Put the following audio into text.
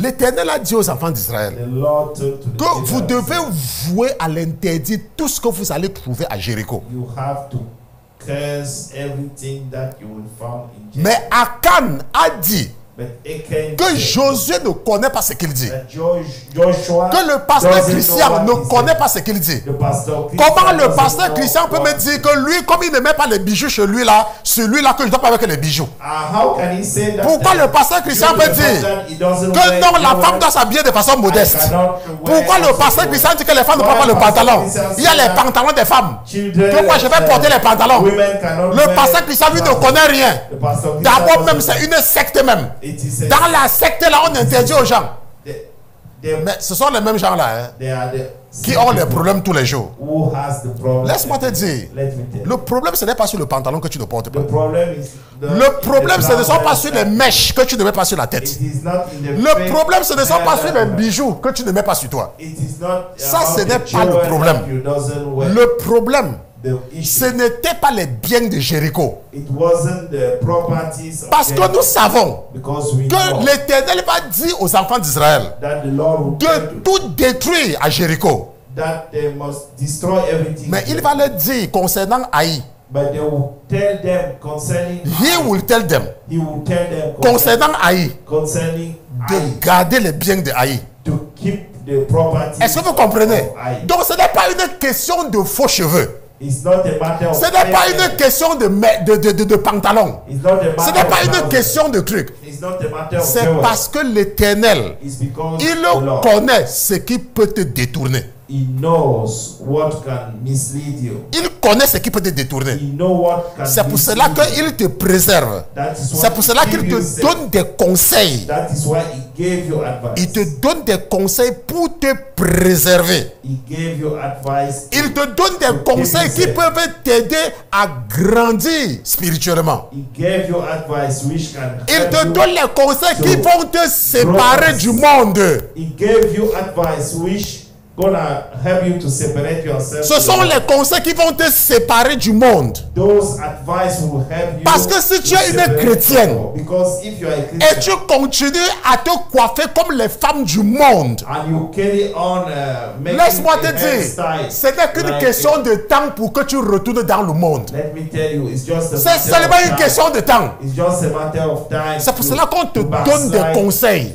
L'Éternel a dit aux enfants d'Israël que vous devez vouer à l'interdit tout ce que vous allez trouver à Jéricho. Mais Akan a dit que Josué ne connaît pas ce qu'il dit. Que le pasteur Christian ne connaît pas ce qu'il dit. Comment le pasteur Christian peut me dire que lui, comme il ne met pas les bijoux chez lui là, celui-là que je dois pas avec les bijoux? Pourquoi le pasteur Christian peut dire que non, la femme doit s'habiller de façon modeste? Pourquoi le pasteur Christian dit que les femmes ne portent pas le pantalon? Il y a les pantalons des femmes. Pourquoi je vais porter les pantalons? Le pasteur Christian lui ne connaît rien. D'abord même c'est une secte même. Dans la secte là, on interdit aux gens. Mais ce sont les mêmes gens là qui ont les problèmes tous les jours. Laisse-moi te dire, le problème ce n'est pas sur le pantalon que tu ne portes pas. Le problème ce ne sont pas sur les mèches que tu ne mets pas sur la tête. Le problème ce ne sont pas sur les bijoux que tu ne mets pas sur toi. Ça ce n'est pas le problème. Le problème, ce n'était pas les biens de Jéricho. Parce que nous savons que l'Éternel va dire aux enfants d'Israël de tout détruire à Jéricho. Mais il va leur dire concernant Haï. He will tell them concernant Haï de garder les biens de Haï. Est-ce que vous comprenez? Donc ce n'est pas une question de faux cheveux. Ce n'est pas une question de pantalon. Ce n'est pas une question de truc. C'est parce que l'Éternel, il connaît ce qui peut te détourner. Il connaît ce qui peut te détourner. C'est pour cela qu'il te préserve. C'est pour cela qu'il te donne des conseils. Il te donne des conseils pour te préserver. Il te donne des conseils qui peuvent t'aider à grandir spirituellement. Il te donne les conseils qui vont te séparer du monde. Ce sont les conseils qui vont te séparer du monde. Parce que si tu es une chrétienne et tu continues à te coiffer comme les femmes du monde, laisse-moi te dire, ce n'est qu'une question de temps pour que tu retournes dans le monde. C'est seulement une question de temps. C'est pour cela qu'on te donne des conseils.